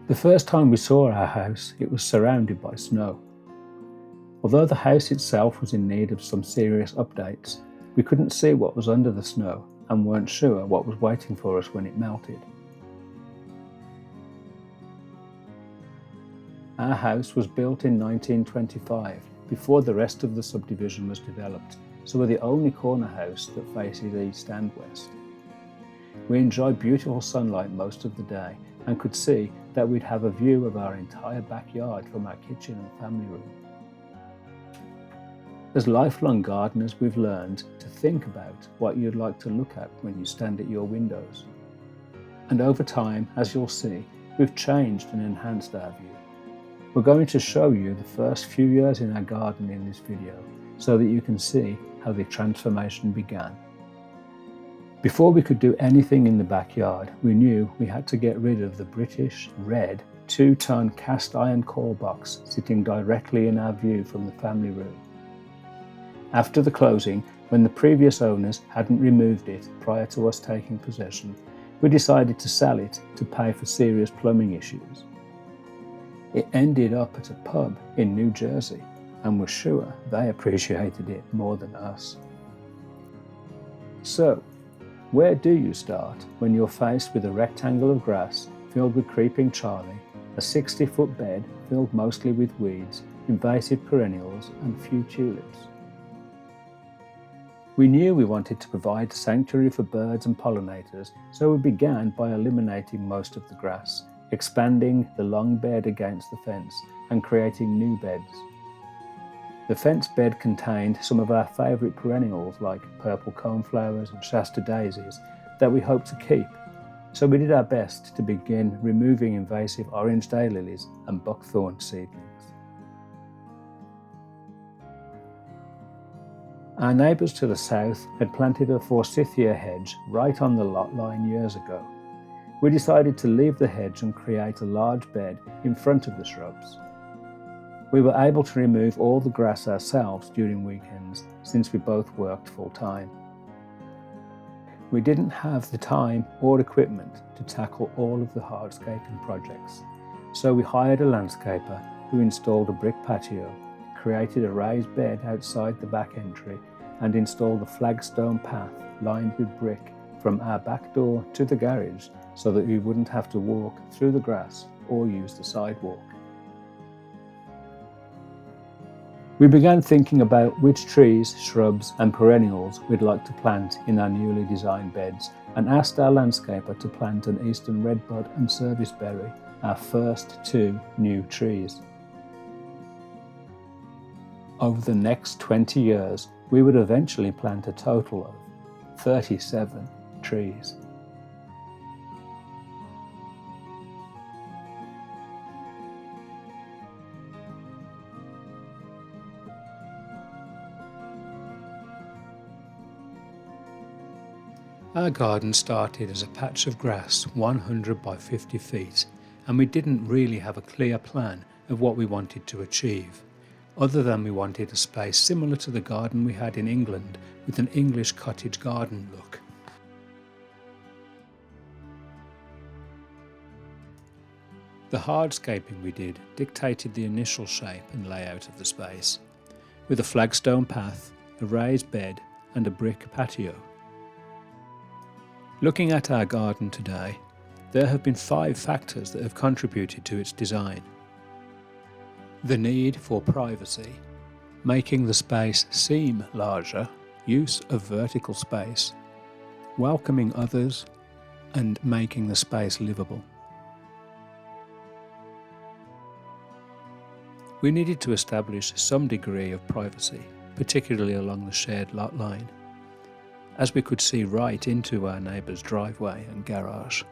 The first time we saw our house, it was surrounded by snow. Although the house itself was in need of some serious updates, we couldn't see what was under the snow and weren't sure what was waiting for us when it melted. Our house was built in 1925, before the rest of the subdivision was developed, so we're the only corner house that faces east and west. We enjoyed beautiful sunlight most of the day and could see that we'd have a view of our entire backyard from our kitchen and family room. As lifelong gardeners, we've learned to think about what you'd like to look at when you stand at your windows. And over time, as you'll see, we've changed and enhanced our view. We're going to show you the first few years in our garden in this video, so that you can see how the transformation began. Before we could do anything in the backyard, we knew we had to get rid of the British red 2-ton cast iron core box sitting directly in our view from the family room. After the closing, when the previous owners hadn't removed it prior to us taking possession, we decided to sell it to pay for serious plumbing issues. It ended up at a pub in New Jersey, and we're sure they appreciated it more than us. So, where do you start when you're faced with a rectangle of grass filled with creeping Charlie, a 60-foot bed filled mostly with weeds, invasive perennials and a few tulips? We knew we wanted to provide sanctuary for birds and pollinators, so we began by eliminating most of the grass, expanding the long bed against the fence and creating new beds. The fence bed contained some of our favourite perennials like purple coneflowers and Shasta daisies that we hoped to keep, so we did our best to begin removing invasive orange daylilies and buckthorn seedlings. Our neighbours to the south had planted a forsythia hedge right on the lot line years ago. We decided to leave the hedge and create a large bed in front of the shrubs. We were able to remove all the grass ourselves during weekends since we both worked full-time. We didn't have the time or equipment to tackle all of the hardscaping projects, so we hired a landscaper who installed a brick patio, created a raised bed outside the back entry, and installed a flagstone path lined with brick from our back door to the garage so that we wouldn't have to walk through the grass or use the sidewalk. We began thinking about which trees, shrubs and perennials we'd like to plant in our newly designed beds and asked our landscaper to plant an eastern redbud and serviceberry, our first 2 new trees. Over the next 20 years, we would eventually plant a total of 37 trees. Our garden started as a patch of grass 100 by 50 feet, and we didn't really have a clear plan of what we wanted to achieve, other than we wanted a space similar to the garden we had in England with an English cottage garden look. The hardscaping we did dictated the initial shape and layout of the space, with a flagstone path, a raised bed and a brick patio. Looking at our garden today, there have been 5 factors that have contributed to its design. The need for privacy, making the space seem larger, use of vertical space, welcoming others, and making the space livable. We needed to establish some degree of privacy, particularly along the shared lot line, as we could see right into our neighbour's driveway and garage.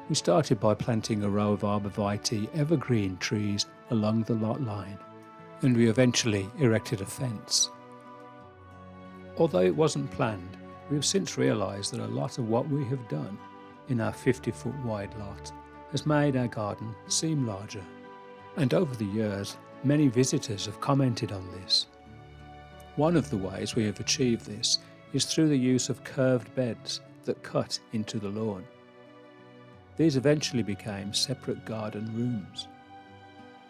We started by planting a row of arborvitae evergreen trees along the lot line, and we eventually erected a fence. Although it wasn't planned, we have since realised that a lot of what we have done in our 50-foot wide lot has made our garden seem larger. And over the years, many visitors have commented on this. One of the ways we have achieved this is through the use of curved beds that cut into the lawn. These eventually became separate garden rooms.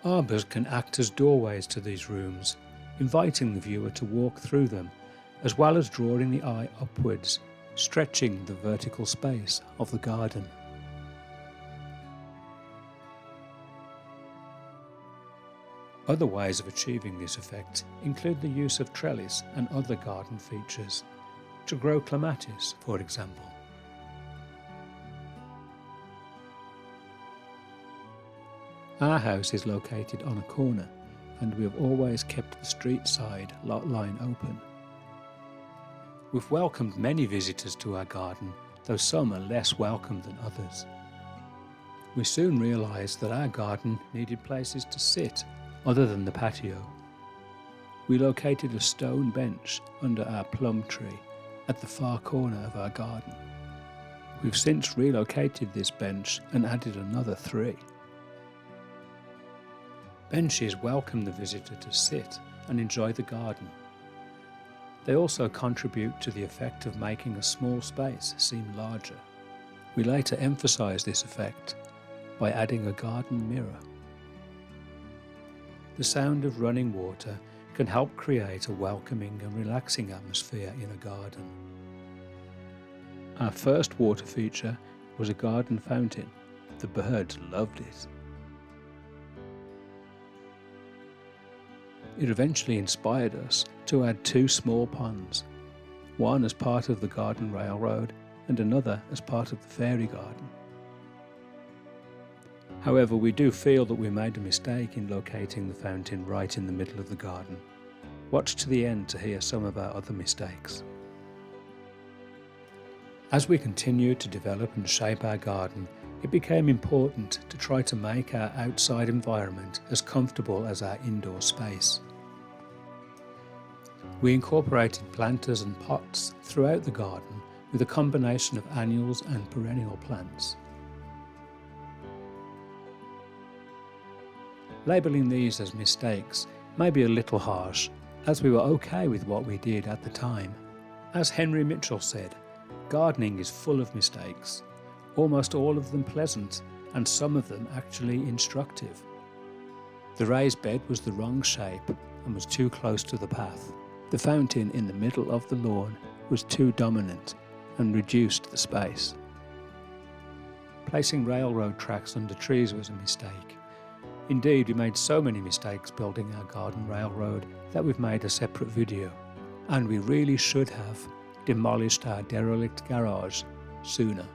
Arbours can act as doorways to these rooms, inviting the viewer to walk through them, as well as drawing the eye upwards, stretching the vertical space of the garden. Other ways of achieving this effect include the use of trellis and other garden features, to grow clematis, for example. Our house is located on a corner, and we have always kept the street side lot line open. We've welcomed many visitors to our garden, though some are less welcome than others. We soon realised that our garden needed places to sit other than the patio. We located a stone bench under our plum tree at the far corner of our garden. We've since relocated this bench and added another 3. Benches welcome the visitor to sit and enjoy the garden. They also contribute to the effect of making a small space seem larger. We later emphasised this effect by adding a garden mirror. The sound of running water can help create a welcoming and relaxing atmosphere in a garden. Our first water feature was a garden fountain. The birds loved it. It eventually inspired us to add 2 small ponds, one as part of the garden railroad and another as part of the fairy garden. However, we do feel that we made a mistake in locating the fountain right in the middle of the garden. Watch to the end to hear some of our other mistakes. As we continued to develop and shape our garden, it became important to try to make our outside environment as comfortable as our indoor space. We incorporated planters and pots throughout the garden with a combination of annuals and perennial plants. Labelling these as mistakes may be a little harsh, as we were okay with what we did at the time. As Henry Mitchell said, gardening is full of mistakes, almost all of them pleasant, and some of them actually instructive. The raised bed was the wrong shape and was too close to the path. The fountain in the middle of the lawn was too dominant and reduced the space. Placing railroad tracks under trees was a mistake. Indeed, we made so many mistakes building our garden railroad that we've made a separate video, and we really should have demolished our derelict garage sooner.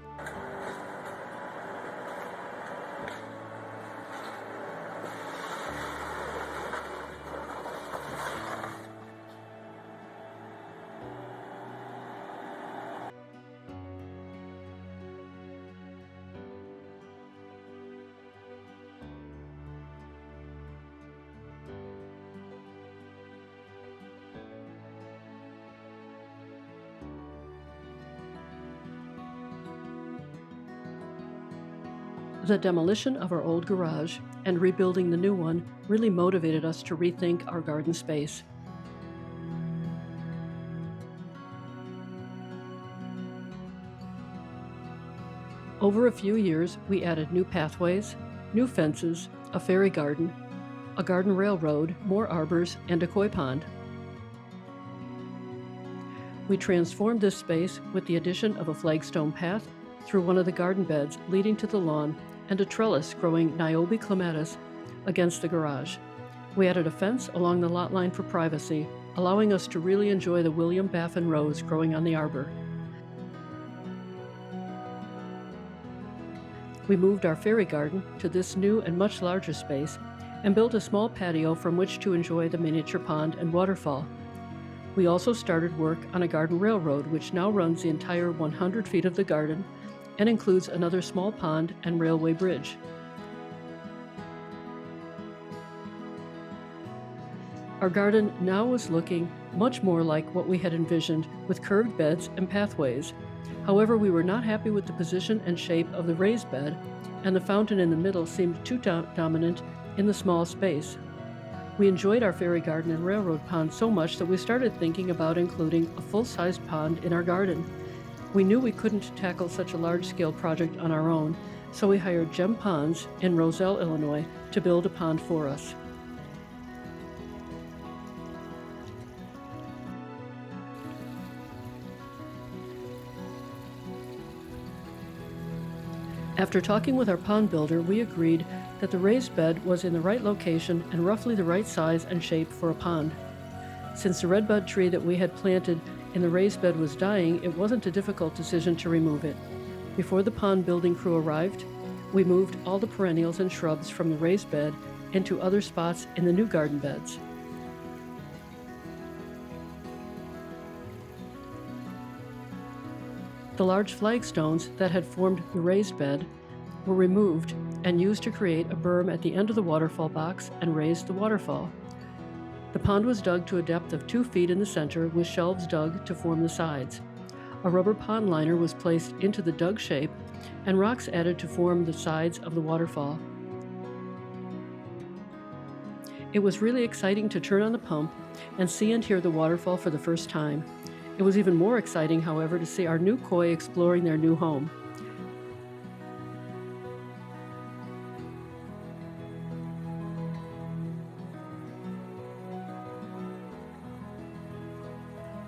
The demolition of our old garage and rebuilding the new one really motivated us to rethink our garden space. Over a few years, we added new pathways, new fences, a fairy garden, a garden railroad, more arbors, and a koi pond. We transformed this space with the addition of a flagstone path through one of the garden beds leading to the lawn and a trellis growing Niobe clematis against the garage. We added a fence along the lot line for privacy, allowing us to really enjoy the William Baffin rose growing on the arbor. We moved our fairy garden to this new and much larger space and built a small patio from which to enjoy the miniature pond and waterfall. We also started work on a garden railroad, which now runs the entire 100 feet of the garden and includes another small pond and railway bridge. Our garden now was looking much more like what we had envisioned, with curved beds and pathways. However, we were not happy with the position and shape of the raised bed, and the fountain in the middle seemed too dominant in the small space. We enjoyed our fairy garden and railroad pond so much that we started thinking about including a full-sized pond in our garden. We knew we couldn't tackle such a large-scale project on our own, so we hired Gem Ponds in Roselle, Illinois, to build a pond for us. After talking with our pond builder, we agreed that the raised bed was in the right location and roughly the right size and shape for a pond. Since the redbud tree that we had planted in the raised bed was dying, it wasn't a difficult decision to remove it. Before the pond building crew arrived, we moved all the perennials and shrubs from the raised bed into other spots in the new garden beds. The large flagstones that had formed the raised bed were removed and used to create a berm at the end of the waterfall box and raise the waterfall. The pond was dug to a depth of 2 feet in the center, with shelves dug to form the sides. A rubber pond liner was placed into the dug shape and rocks added to form the sides of the waterfall. It was really exciting to turn on the pump and see and hear the waterfall for the first time. It was even more exciting, however, to see our new koi exploring their new home.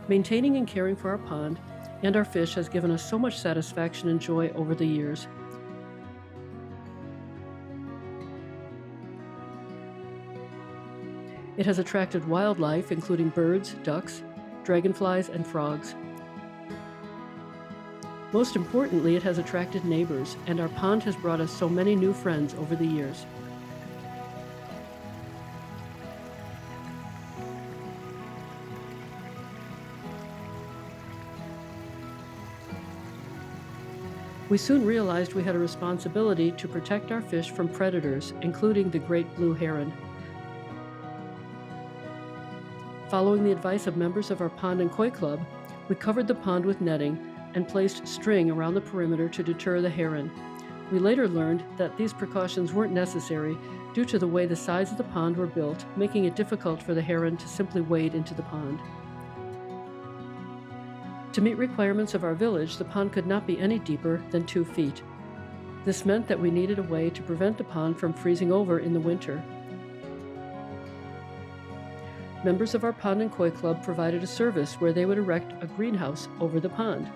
Maintaining and caring for our pond and our fish has given us so much satisfaction and joy over the years. It has attracted wildlife, including birds, ducks, dragonflies, and frogs. Most importantly, it has attracted neighbors, and our pond has brought us so many new friends over the years. We soon realized we had a responsibility to protect our fish from predators, including the great blue heron. Following the advice of members of our pond and koi club, we covered the pond with netting and placed string around the perimeter to deter the heron. We later learned that these precautions weren't necessary due to the way the sides of the pond were built, making it difficult for the heron to simply wade into the pond. To meet requirements of our village, the pond could not be any deeper than 2 feet. This meant that we needed a way to prevent the pond from freezing over in the winter. Members of our pond and koi club provided a service where they would erect a greenhouse over the pond.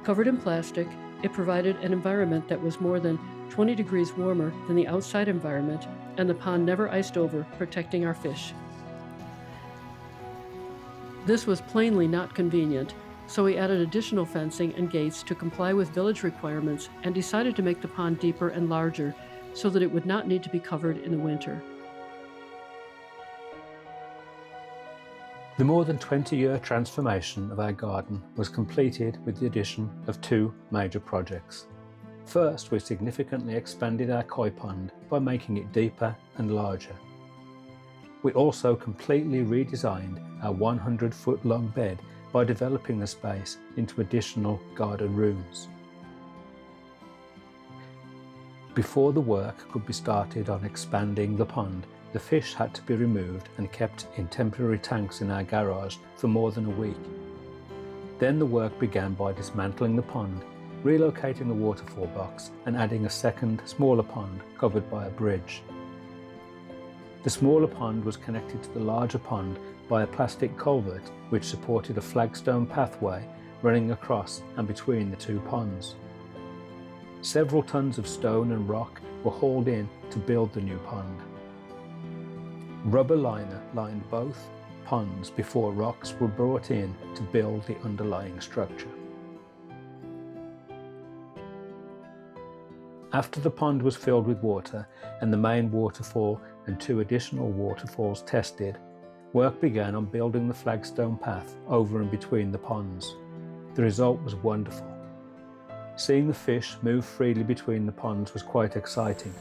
Covered in plastic, it provided an environment that was more than 20 degrees warmer than the outside environment, and the pond never iced over, protecting our fish. This was plainly not convenient, so we added additional fencing and gates to comply with village requirements and decided to make the pond deeper and larger so that it would not need to be covered in the winter. The more than 20-year transformation of our garden was completed with the addition of 2 major projects. First, we significantly expanded our koi pond by making it deeper and larger. We also completely redesigned our 100-foot-long bed by developing the space into additional garden rooms. Before the work could be started on expanding the pond, the fish had to be removed and kept in temporary tanks in our garage for more than a week. Then the work began by dismantling the pond, relocating the waterfall box, and adding a second, smaller pond covered by a bridge. The smaller pond was connected to the larger pond by a plastic culvert which supported a flagstone pathway running across and between the 2 ponds. Several tons of stone and rock were hauled in to build the new pond. Rubber liner lined both ponds before rocks were brought in to build the underlying structure. After the pond was filled with water and the main waterfall and 2 additional waterfalls tested, work began on building the flagstone path over and between the ponds. The result was wonderful. Seeing the fish move freely between the ponds was quite exciting.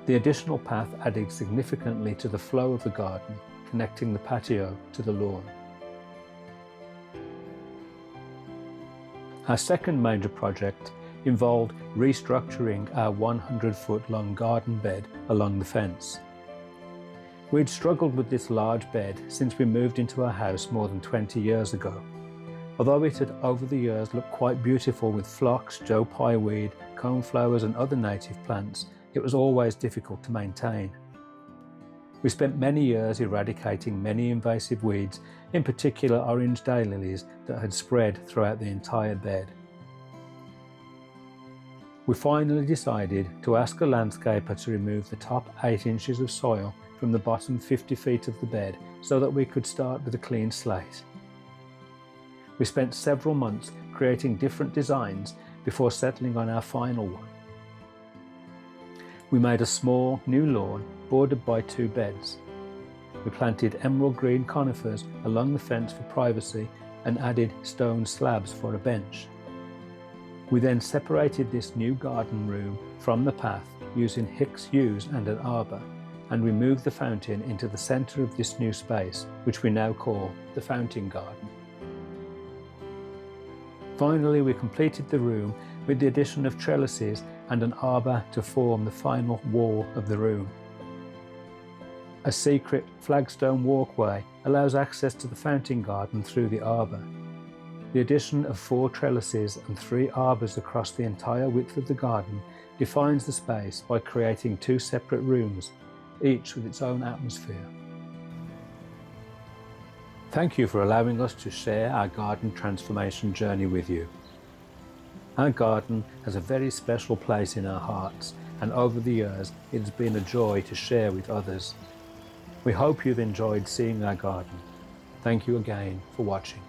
The additional path added significantly to the flow of the garden, connecting the patio to the lawn. Our second major project involved restructuring our 100-foot long garden bed along the fence. We'd struggled with this large bed since we moved into our house more than 20 years ago. Although it had over the years looked quite beautiful with phlox, Joe Pye weed, coneflowers and other native plants, it was always difficult to maintain. We spent many years eradicating many invasive weeds, in particular orange daylilies that had spread throughout the entire bed. We finally decided to ask a landscaper to remove the top 8 inches of soil from the bottom 50 feet of the bed so that we could start with a clean slate. We spent several months creating different designs before settling on our final one. We made a small new lawn bordered by 2 beds. We planted emerald green conifers along the fence for privacy and added stone slabs for a bench. We then separated this new garden room from the path using Hicks yews and an arbor, and we moved the fountain into the center of this new space, which we now call the fountain garden. Finally, we completed the room with the addition of trellises and an arbor to form the final wall of the room. A secret flagstone walkway allows access to the fountain garden through the arbor. The addition of 4 trellises and 3 arbors across the entire width of the garden defines the space by creating 2 separate rooms, each with its own atmosphere. Thank you for allowing us to share our garden transformation journey with you. Our garden has a very special place in our hearts, and over the years it has been a joy to share with others. We hope you've enjoyed seeing our garden. Thank you again for watching.